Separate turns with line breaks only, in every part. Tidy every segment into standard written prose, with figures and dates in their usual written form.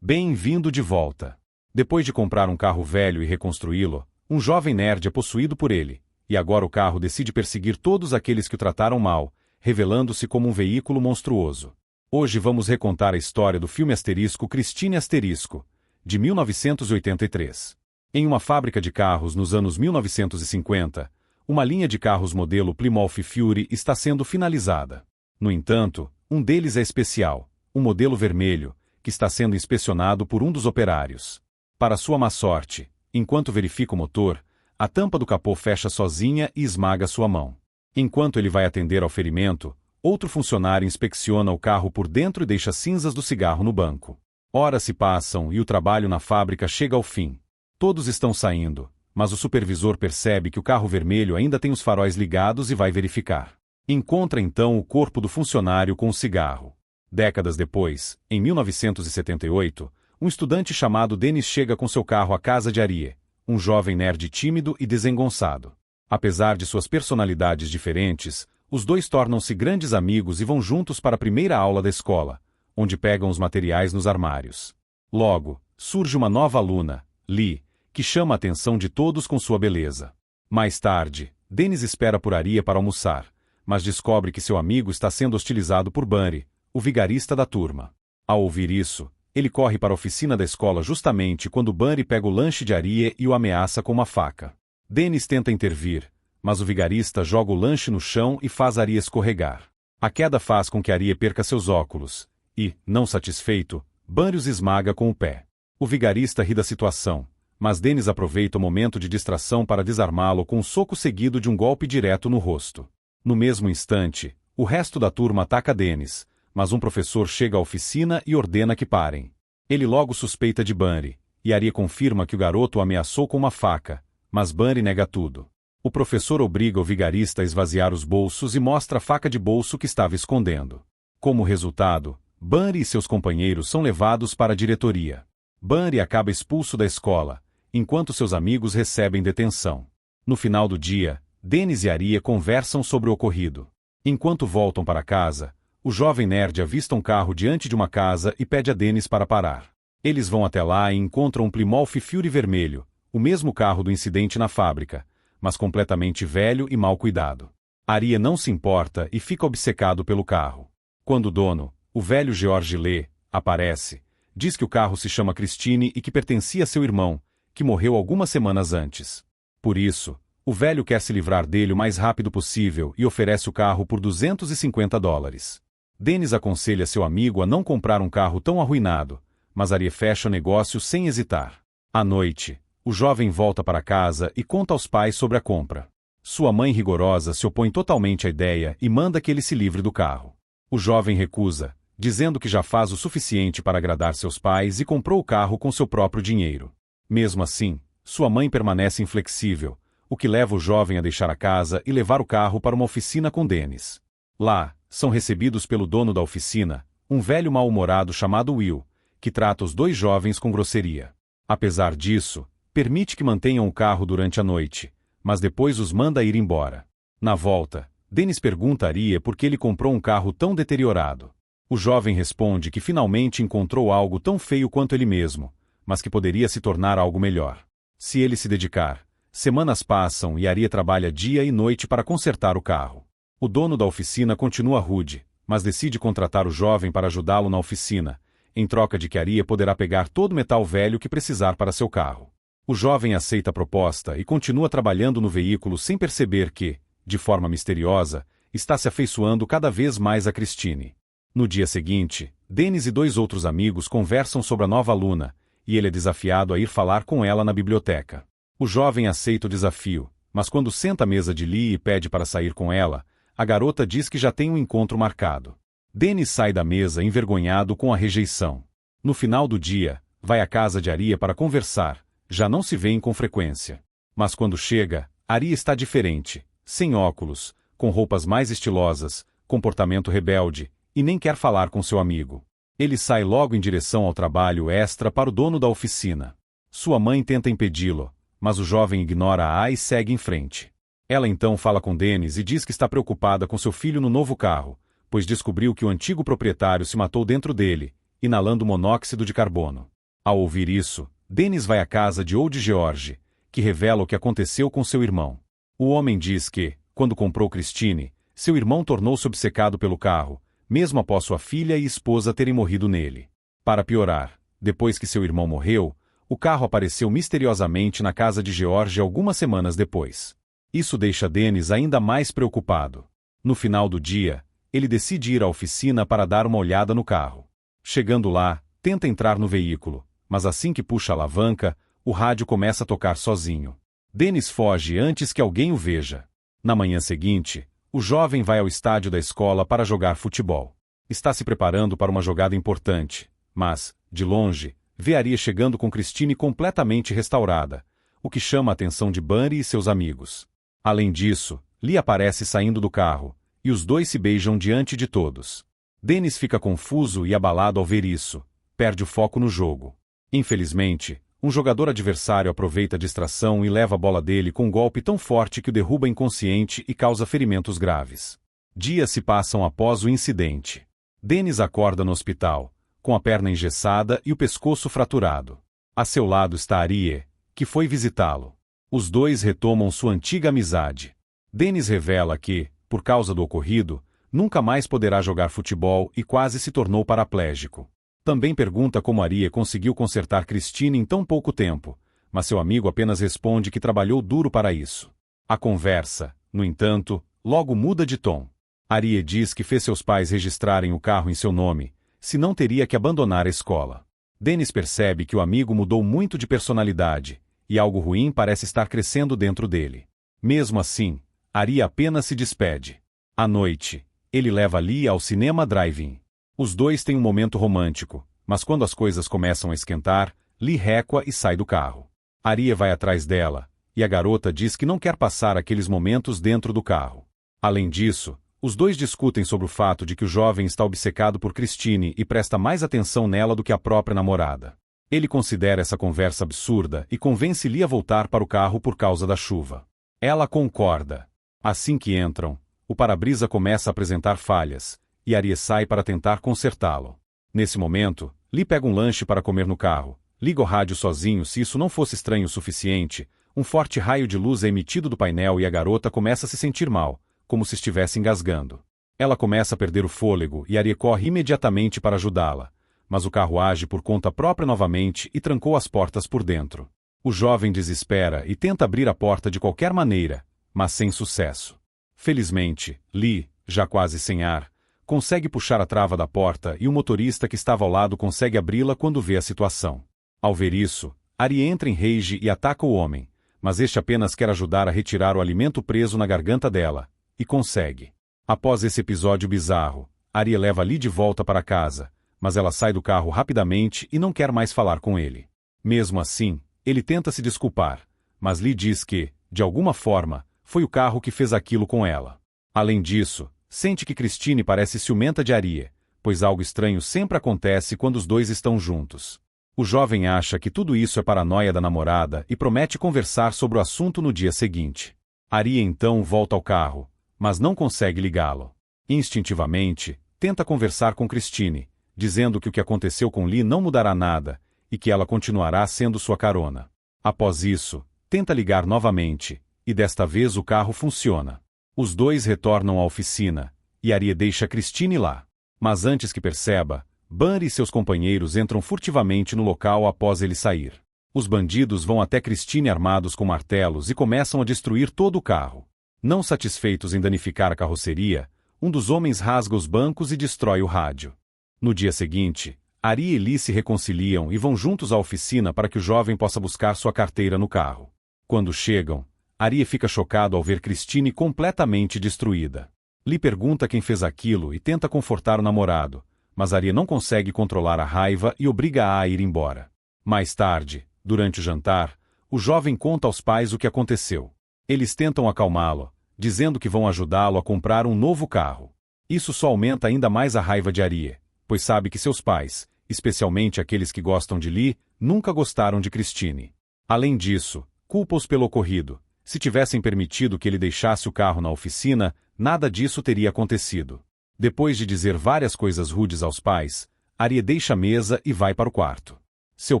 Bem-vindo de volta. Depois de comprar um carro velho e reconstruí-lo, um jovem nerd é possuído por ele, e agora o carro decide perseguir todos aqueles que o trataram mal, revelando-se como um veículo monstruoso. Hoje vamos recontar a história do filme Asterisco Christine Asterisco, de 1983. Em uma fábrica de carros nos anos 1950, uma linha de carros modelo Plymouth Fury está sendo finalizada. No entanto, um deles é especial, um modelo vermelho, que está sendo inspecionado por um dos operários. Para sua má sorte, enquanto verifica o motor, a tampa do capô fecha sozinha e esmaga sua mão. Enquanto ele vai atender ao ferimento, outro funcionário inspeciona o carro por dentro e deixa cinzas do cigarro no banco. Horas se passam e o trabalho na fábrica chega ao fim. Todos estão saindo, mas o supervisor percebe que o carro vermelho ainda tem os faróis ligados e vai verificar. Encontra então o corpo do funcionário com o cigarro. Décadas depois, em 1978, um estudante chamado Dennis chega com seu carro à casa de Arie, um jovem nerd tímido e desengonçado. Apesar de suas personalidades diferentes, os dois tornam-se grandes amigos e vão juntos para a primeira aula da escola, onde pegam os materiais nos armários. Logo, surge uma nova aluna, Lee, que chama a atenção de todos com sua beleza. Mais tarde, Dennis espera por Arie para almoçar, mas descobre que seu amigo está sendo hostilizado por Bunny, o vigarista da turma. Ao ouvir isso, ele corre para a oficina da escola justamente quando Bunny pega o lanche de Arie e o ameaça com uma faca. Dennis tenta intervir, mas o vigarista joga o lanche no chão e faz Arie escorregar. A queda faz com que Arie perca seus óculos, e, não satisfeito, Bunny os esmaga com o pé. O vigarista ri da situação, mas Dennis aproveita o momento de distração para desarmá-lo com um soco seguido de um golpe direto no rosto. No mesmo instante, o resto da turma ataca Dennis, mas um professor chega à oficina e ordena que parem. Ele logo suspeita de Bunny, e Arie confirma que o garoto o ameaçou com uma faca, mas Bunny nega tudo. O professor obriga o vigarista a esvaziar os bolsos e mostra a faca de bolso que estava escondendo. Como resultado, Bunny e seus companheiros são levados para a diretoria. Bunny acaba expulso da escola, enquanto seus amigos recebem detenção. No final do dia, Dennis e Arie conversam sobre o ocorrido. Enquanto voltam para casa, o jovem nerd avista um carro diante de uma casa e pede a Dennis para parar. Eles vão até lá e encontram um Plymouth Fury vermelho, o mesmo carro do incidente na fábrica, mas completamente velho e mal cuidado. Arie não se importa e fica obcecado pelo carro. Quando o dono, o velho George Lee, aparece, diz que o carro se chama Christine e que pertencia a seu irmão, que morreu algumas semanas antes. Por isso, o velho quer se livrar dele o mais rápido possível e oferece o carro por $250. Dennis aconselha seu amigo a não comprar um carro tão arruinado, mas Arie fecha o negócio sem hesitar. À noite, o jovem volta para casa e conta aos pais sobre a compra. Sua mãe rigorosa se opõe totalmente à ideia e manda que ele se livre do carro. O jovem recusa, dizendo que já faz o suficiente para agradar seus pais e comprou o carro com seu próprio dinheiro. Mesmo assim, sua mãe permanece inflexível, o que leva o jovem a deixar a casa e levar o carro para uma oficina com Dennis. Lá, são recebidos pelo dono da oficina, um velho mal-humorado chamado Will, que trata os dois jovens com grosseria. Apesar disso, permite que mantenham o carro durante a noite, mas depois os manda ir embora. Na volta, Dennis pergunta a Arie por que ele comprou um carro tão deteriorado. O jovem responde que finalmente encontrou algo tão feio quanto ele mesmo, mas que poderia se tornar algo melhor. Se ele se dedicar, semanas passam e Arie trabalha dia e noite para consertar o carro. O dono da oficina continua rude, mas decide contratar o jovem para ajudá-lo na oficina, em troca de que Arie poderá pegar todo o metal velho que precisar para seu carro. O jovem aceita a proposta e continua trabalhando no veículo sem perceber que, de forma misteriosa, está se afeiçoando cada vez mais a Christine. No dia seguinte, Dennis e dois outros amigos conversam sobre a nova aluna, e ele é desafiado a ir falar com ela na biblioteca. O jovem aceita o desafio, mas quando senta à mesa de Lee e pede para sair com ela, a garota diz que já tem um encontro marcado. Dennis sai da mesa envergonhado com a rejeição. No final do dia, vai à casa de Arie para conversar, já não se veem com frequência. Mas quando chega, Arie está diferente, sem óculos, com roupas mais estilosas, comportamento rebelde, e nem quer falar com seu amigo. Ele sai logo em direção ao trabalho extra para o dono da oficina. Sua mãe tenta impedi-lo, mas o jovem ignora-a e segue em frente. Ela então fala com Dennis e diz que está preocupada com seu filho no novo carro, pois descobriu que o antigo proprietário se matou dentro dele, inalando monóxido de carbono. Ao ouvir isso, Dennis vai à casa de Old George, que revela o que aconteceu com seu irmão. O homem diz que, quando comprou Christine, seu irmão tornou-se obcecado pelo carro, mesmo após sua filha e esposa terem morrido nele. Para piorar, depois que seu irmão morreu, o carro apareceu misteriosamente na casa de George algumas semanas depois. Isso deixa Dennis ainda mais preocupado. No final do dia, ele decide ir à oficina para dar uma olhada no carro. Chegando lá, tenta entrar no veículo, mas assim que puxa a alavanca, o rádio começa a tocar sozinho. Dennis foge antes que alguém o veja. Na manhã seguinte, o jovem vai ao estádio da escola para jogar futebol. Está se preparando para uma jogada importante, mas, de longe, vê Aria chegando com Christine completamente restaurada, o que chama a atenção de Bunny e seus amigos. Além disso, Lee aparece saindo do carro, e os dois se beijam diante de todos. Dennis fica confuso e abalado ao ver isso, perde o foco no jogo. Infelizmente, um jogador adversário aproveita a distração e leva a bola dele com um golpe tão forte que o derruba inconsciente e causa ferimentos graves. Dias se passam após o incidente. Dennis acorda no hospital, com a perna engessada e o pescoço fraturado. A seu lado está Arie, que foi visitá-lo. Os dois retomam sua antiga amizade. Dennis revela que, por causa do ocorrido, nunca mais poderá jogar futebol e quase se tornou paraplégico. Também pergunta como Arie conseguiu consertar Christine em tão pouco tempo, mas seu amigo apenas responde que trabalhou duro para isso. A conversa, no entanto, logo muda de tom. Arie diz que fez seus pais registrarem o carro em seu nome, senão teria que abandonar a escola. Dennis percebe que o amigo mudou muito de personalidade, e algo ruim parece estar crescendo dentro dele. Mesmo assim, Arie apenas se despede. À noite, ele leva Lee ao cinema drive-in. Os dois têm um momento romântico, mas quando as coisas começam a esquentar, Lee recua e sai do carro. Arie vai atrás dela, e a garota diz que não quer passar aqueles momentos dentro do carro. Além disso, os dois discutem sobre o fato de que o jovem está obcecado por Christine e presta mais atenção nela do que a própria namorada. Ele considera essa conversa absurda e convence Lee a voltar para o carro por causa da chuva. Ela concorda. Assim que entram, o para-brisa começa a apresentar falhas, e Arie sai para tentar consertá-lo. Nesse momento, Lee pega um lanche para comer no carro, liga o rádio sozinho. Se isso não fosse estranho o suficiente, um forte raio de luz é emitido do painel e a garota começa a se sentir mal, como se estivesse engasgando. Ela começa a perder o fôlego e Arie corre imediatamente para ajudá-la, mas o carro age por conta própria novamente e trancou as portas por dentro. O jovem desespera e tenta abrir a porta de qualquer maneira, mas sem sucesso. Felizmente, Lee, já quase sem ar, consegue puxar a trava da porta e o motorista que estava ao lado consegue abri-la quando vê a situação. Ao ver isso, Arie entra em rage e ataca o homem, mas este apenas quer ajudar a retirar o alimento preso na garganta dela, e consegue. Após esse episódio bizarro, Arie leva Lee de volta para casa, mas ela sai do carro rapidamente e não quer mais falar com ele. Mesmo assim, ele tenta se desculpar, mas Lee diz que, de alguma forma, foi o carro que fez aquilo com ela. Além disso, sente que Christine parece ciumenta de Arie, pois algo estranho sempre acontece quando os dois estão juntos. O jovem acha que tudo isso é paranoia da namorada e promete conversar sobre o assunto no dia seguinte. Arie então volta ao carro, mas não consegue ligá-lo. Instintivamente, tenta conversar com Christine, dizendo que o que aconteceu com Lee não mudará nada e que ela continuará sendo sua carona. Após isso, tenta ligar novamente, e desta vez o carro funciona. Os dois retornam à oficina, e Arie deixa Christine lá. Mas antes que perceba, Bunny e seus companheiros entram furtivamente no local após ele sair. Os bandidos vão até Christine armados com martelos e começam a destruir todo o carro. Não satisfeitos em danificar a carroceria, um dos homens rasga os bancos e destrói o rádio. No dia seguinte, Arie e Lee se reconciliam e vão juntos à oficina para que o jovem possa buscar sua carteira no carro. Quando chegam, Arie fica chocado ao ver Christine completamente destruída. Lee pergunta quem fez aquilo e tenta confortar o namorado, mas Arie não consegue controlar a raiva e obriga-a a ir embora. Mais tarde, durante o jantar, o jovem conta aos pais o que aconteceu. Eles tentam acalmá-lo, dizendo que vão ajudá-lo a comprar um novo carro. Isso só aumenta ainda mais a raiva de Arie, pois sabe que seus pais, especialmente aqueles que gostam de Lee, nunca gostaram de Christine. Além disso, culpa-os pelo ocorrido. Se tivessem permitido que ele deixasse o carro na oficina, nada disso teria acontecido. Depois de dizer várias coisas rudes aos pais, Arie deixa a mesa e vai para o quarto. Seu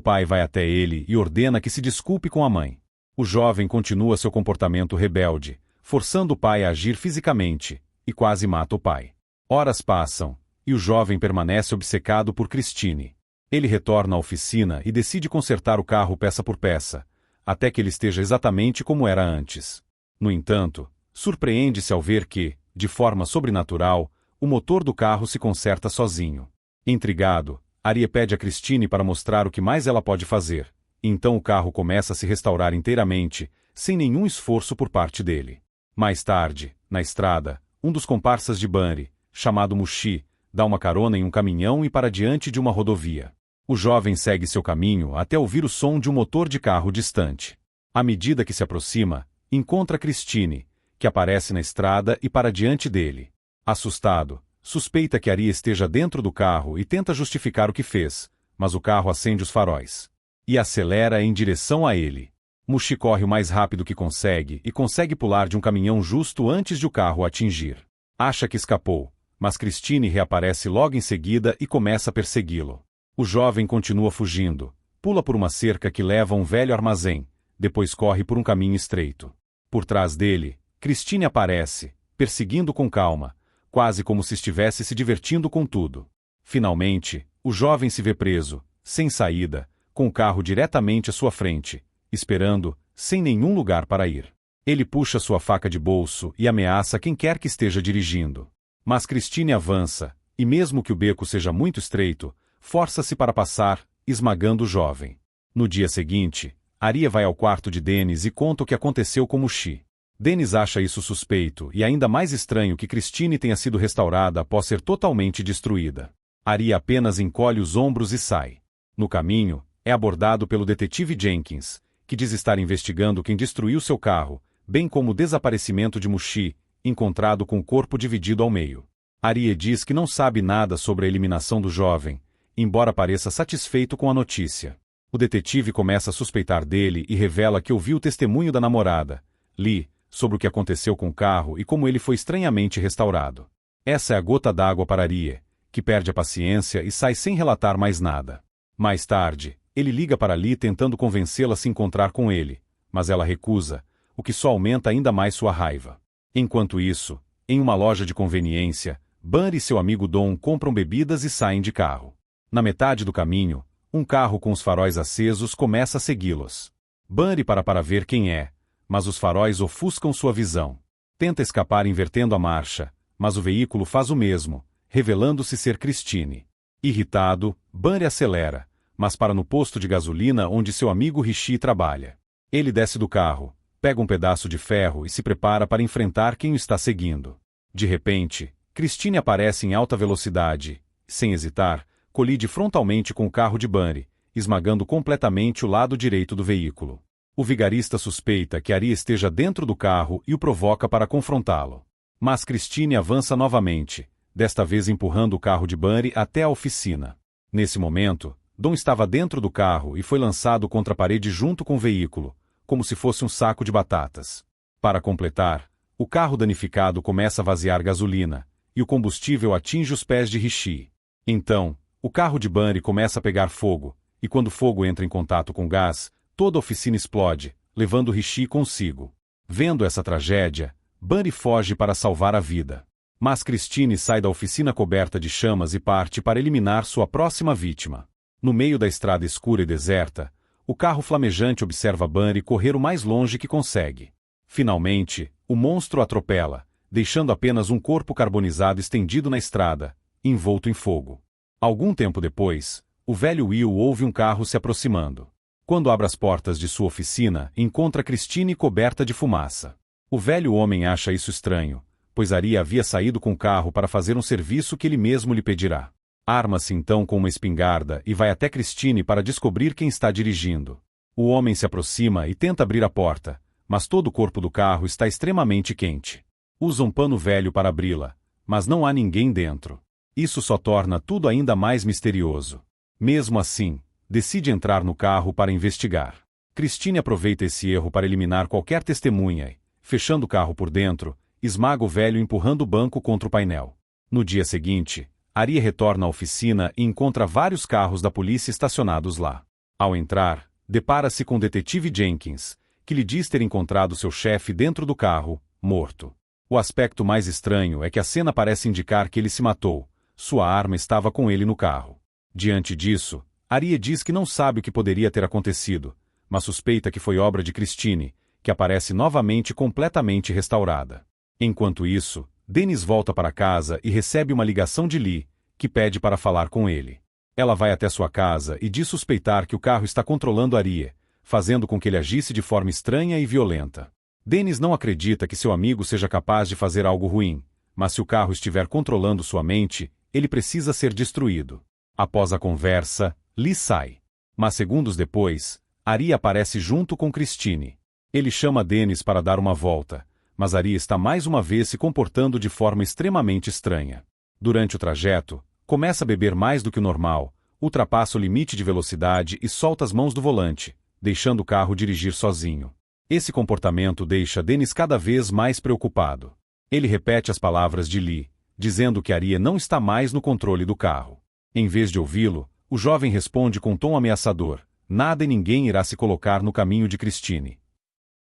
pai vai até ele e ordena que se desculpe com a mãe. O jovem continua seu comportamento rebelde, forçando o pai a agir fisicamente, e quase mata o pai. Horas passam, e o jovem permanece obcecado por Christine. Ele retorna à oficina e decide consertar o carro peça por peça, até que ele esteja exatamente como era antes. No entanto, surpreende-se ao ver que, de forma sobrenatural, o motor do carro se conserta sozinho. Intrigado, Arie pede a Christine para mostrar o que mais ela pode fazer, e então o carro começa a se restaurar inteiramente, sem nenhum esforço por parte dele. Mais tarde, na estrada, um dos comparsas de Bunny, chamado Mushi, dá uma carona em um caminhão e para diante de uma rodovia. O jovem segue seu caminho até ouvir o som de um motor de carro distante. À medida que se aproxima, encontra Christine, que aparece na estrada e para diante dele. Assustado, suspeita que Arie esteja dentro do carro e tenta justificar o que fez, mas o carro acende os faróis e acelera em direção a ele. Mushi corre o mais rápido que consegue e consegue pular de um caminhão justo antes de o carro atingir. Acha que escapou, mas Christine reaparece logo em seguida e começa a persegui-lo. O jovem continua fugindo, pula por uma cerca que leva a um velho armazém, depois corre por um caminho estreito. Por trás dele, Christine aparece, perseguindo com calma, quase como se estivesse se divertindo com tudo. Finalmente, o jovem se vê preso, sem saída, com o carro diretamente à sua frente, esperando, sem nenhum lugar para ir. Ele puxa sua faca de bolso e ameaça quem quer que esteja dirigindo. Mas Christine avança, e mesmo que o beco seja muito estreito, força-se para passar, esmagando o jovem. No dia seguinte, Arie vai ao quarto de Dennis e conta o que aconteceu com Mushi. Dennis acha isso suspeito e ainda mais estranho que Christine tenha sido restaurada após ser totalmente destruída. Arie apenas encolhe os ombros e sai. No caminho, é abordado pelo detetive Jenkins, que diz estar investigando quem destruiu seu carro, bem como o desaparecimento de Mushi, encontrado com o corpo dividido ao meio. Arie diz que não sabe nada sobre a eliminação do jovem, embora pareça satisfeito com a notícia. O detetive começa a suspeitar dele e revela que ouviu o testemunho da namorada, Lee, sobre o que aconteceu com o carro e como ele foi estranhamente restaurado. Essa é a gota d'água para Arie, que perde a paciência e sai sem relatar mais nada. Mais tarde, ele liga para Lee tentando convencê-la a se encontrar com ele, mas ela recusa, o que só aumenta ainda mais sua raiva. Enquanto isso, em uma loja de conveniência, Bunny e seu amigo Don compram bebidas e saem de carro. Na metade do caminho, um carro com os faróis acesos começa a segui-los. Bunny para ver quem é, mas os faróis ofuscam sua visão. Tenta escapar invertendo a marcha, mas o veículo faz o mesmo, revelando-se ser Christine. Irritado, Bunny acelera, mas para no posto de gasolina onde seu amigo Rishi trabalha. Ele desce do carro, pega um pedaço de ferro e se prepara para enfrentar quem o está seguindo. De repente, Christine aparece em alta velocidade, sem hesitar, colide frontalmente com o carro de Bunny, esmagando completamente o lado direito do veículo. O vigarista suspeita que Arie esteja dentro do carro e o provoca para confrontá-lo. Mas Christine avança novamente, desta vez empurrando o carro de Bunny até a oficina. Nesse momento, Don estava dentro do carro e foi lançado contra a parede junto com o veículo, como se fosse um saco de batatas. Para completar, o carro danificado começa a vaziar gasolina, e o combustível atinge os pés de Rishi. Então, o carro de Bunny começa a pegar fogo, e quando o fogo entra em contato com gás, toda a oficina explode, levando Rishi consigo. Vendo essa tragédia, Bunny foge para salvar a vida. Mas Christine sai da oficina coberta de chamas e parte para eliminar sua próxima vítima. No meio da estrada escura e deserta, o carro flamejante observa Bunny correr o mais longe que consegue. Finalmente, o monstro atropela, deixando apenas um corpo carbonizado estendido na estrada, envolto em fogo. Algum tempo depois, o velho Will ouve um carro se aproximando. Quando abre as portas de sua oficina, encontra Christine coberta de fumaça. O velho homem acha isso estranho, pois Arie havia saído com o carro para fazer um serviço que ele mesmo lhe pedirá. Arma-se então com uma espingarda e vai até Christine para descobrir quem está dirigindo. O homem se aproxima e tenta abrir a porta, mas todo o corpo do carro está extremamente quente. Usa um pano velho para abri-la, mas não há ninguém dentro. Isso só torna tudo ainda mais misterioso. Mesmo assim, decide entrar no carro para investigar. Christine aproveita esse erro para eliminar qualquer testemunha e, fechando o carro por dentro, esmaga o velho empurrando o banco contra o painel. No dia seguinte, Aria retorna à oficina e encontra vários carros da polícia estacionados lá. Ao entrar, depara-se com o detetive Jenkins, que lhe diz ter encontrado seu chefe dentro do carro, morto. O aspecto mais estranho é que a cena parece indicar que ele se matou. Sua arma estava com ele no carro. Diante disso, Aria diz que não sabe o que poderia ter acontecido, mas suspeita que foi obra de Christine, que aparece novamente completamente restaurada. Enquanto isso, Dennis volta para casa e recebe uma ligação de Lee, que pede para falar com ele. Ela vai até sua casa e diz suspeitar que o carro está controlando Aria, fazendo com que ele agisse de forma estranha e violenta. Dennis não acredita que seu amigo seja capaz de fazer algo ruim, mas se o carro estiver controlando sua mente, ele precisa ser destruído. Após a conversa, Lee sai. Mas segundos depois, Aria aparece junto com Christine. Ele chama Dennis para dar uma volta, mas Aria está mais uma vez se comportando de forma extremamente estranha. Durante o trajeto, começa a beber mais do que o normal, ultrapassa o limite de velocidade e solta as mãos do volante, deixando o carro dirigir sozinho. Esse comportamento deixa Dennis cada vez mais preocupado. Ele repete as palavras de Lee, dizendo que Aria não está mais no controle do carro. Em vez de ouvi-lo, o jovem responde com um tom ameaçador: nada e ninguém irá se colocar no caminho de Christine.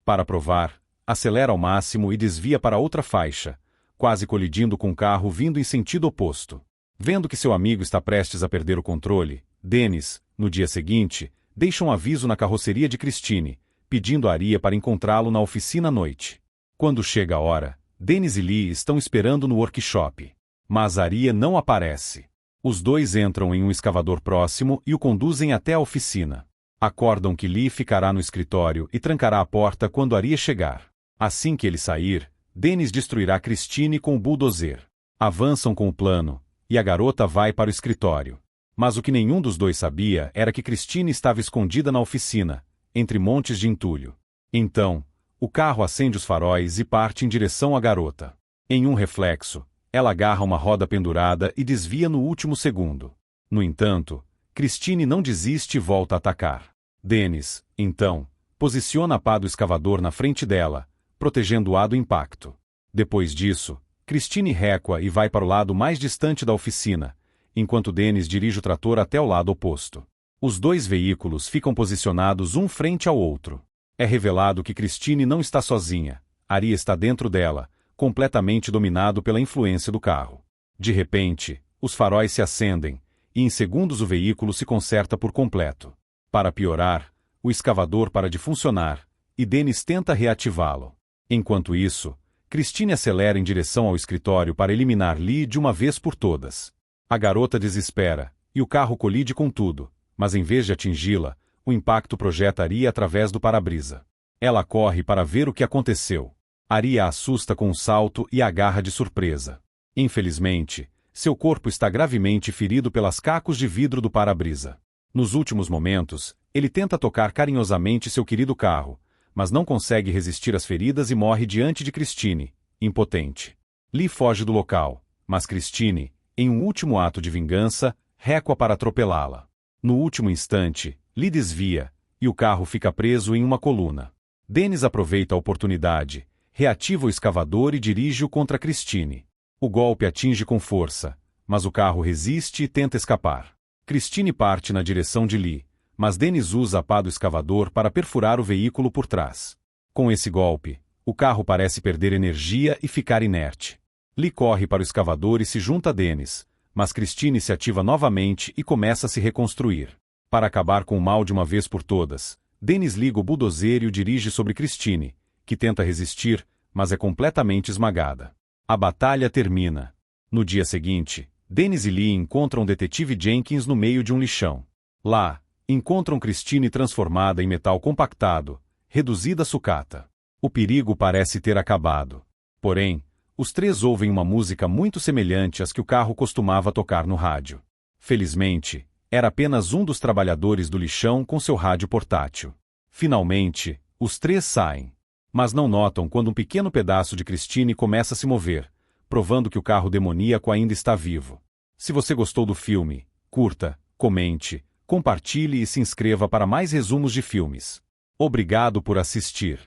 Para provar, acelera ao máximo e desvia para outra faixa, quase colidindo com o carro vindo em sentido oposto. Vendo que seu amigo está prestes a perder o controle, Dennis, no dia seguinte, deixa um aviso na carroceria de Christine, pedindo a Aria para encontrá-lo na oficina à noite. Quando chega a hora, Dennis e Lee estão esperando no workshop. Mas Aria não aparece. Os dois entram em um escavador próximo e o conduzem até a oficina. Acordam que Lee ficará no escritório e trancará a porta quando Aria chegar. Assim que ele sair, Dennis destruirá Christine com o bulldozer. Avançam com o plano, e a garota vai para o escritório. Mas o que nenhum dos dois sabia era que Christine estava escondida na oficina, entre montes de entulho. Então, o carro acende os faróis e parte em direção à garota. Em um reflexo, ela agarra uma roda pendurada e desvia no último segundo. No entanto, Christine não desiste e volta a atacar. Dennis, então, posiciona a pá do escavador na frente dela, protegendo-a do impacto. Depois disso, Christine recua e vai para o lado mais distante da oficina, enquanto Dennis dirige o trator até o lado oposto. Os dois veículos ficam posicionados um frente ao outro. É revelado que Christine não está sozinha. Aria está dentro dela, completamente dominado pela influência do carro. De repente, os faróis se acendem, e em segundos o veículo se conserta por completo. Para piorar, o escavador para de funcionar, e Dennis tenta reativá-lo. Enquanto isso, Christine acelera em direção ao escritório para eliminar Lee de uma vez por todas. A garota desespera, e o carro colide com tudo, mas em vez de atingi-la, o impacto projeta Aria através do para-brisa. Ela corre para ver o que aconteceu. Aria a assusta com um salto e a agarra de surpresa. Infelizmente, seu corpo está gravemente ferido pelas cacos de vidro do para-brisa. Nos últimos momentos, ele tenta tocar carinhosamente seu querido carro, mas não consegue resistir às feridas e morre diante de Christine, impotente. Lee foge do local, mas Christine, em um último ato de vingança, recua para atropelá-la. No último instante, Lee desvia, e o carro fica preso em uma coluna. Dennis aproveita a oportunidade, reativa o escavador e dirige-o contra Christine. O golpe atinge com força, mas o carro resiste e tenta escapar. Christine parte na direção de Lee, mas Dennis usa a pá do escavador para perfurar o veículo por trás. Com esse golpe, o carro parece perder energia e ficar inerte. Lee corre para o escavador e se junta a Dennis, mas Christine se ativa novamente e começa a se reconstruir. Para acabar com o mal de uma vez por todas, Dennis liga o bulldozer e o dirige sobre Christine, que tenta resistir, mas é completamente esmagada. A batalha termina. No dia seguinte, Dennis e Lee encontram o detetive Jenkins no meio de um lixão. Lá, encontram Christine transformada em metal compactado, reduzida a sucata. O perigo parece ter acabado. Porém, os três ouvem uma música muito semelhante às que o carro costumava tocar no rádio. Felizmente, era apenas um dos trabalhadores do lixão com seu rádio portátil. Finalmente, os três saem. Mas não notam quando um pequeno pedaço de Christine começa a se mover, provando que o carro demoníaco ainda está vivo. Se você gostou do filme, curta, comente, compartilhe e se inscreva para mais resumos de filmes. Obrigado por assistir.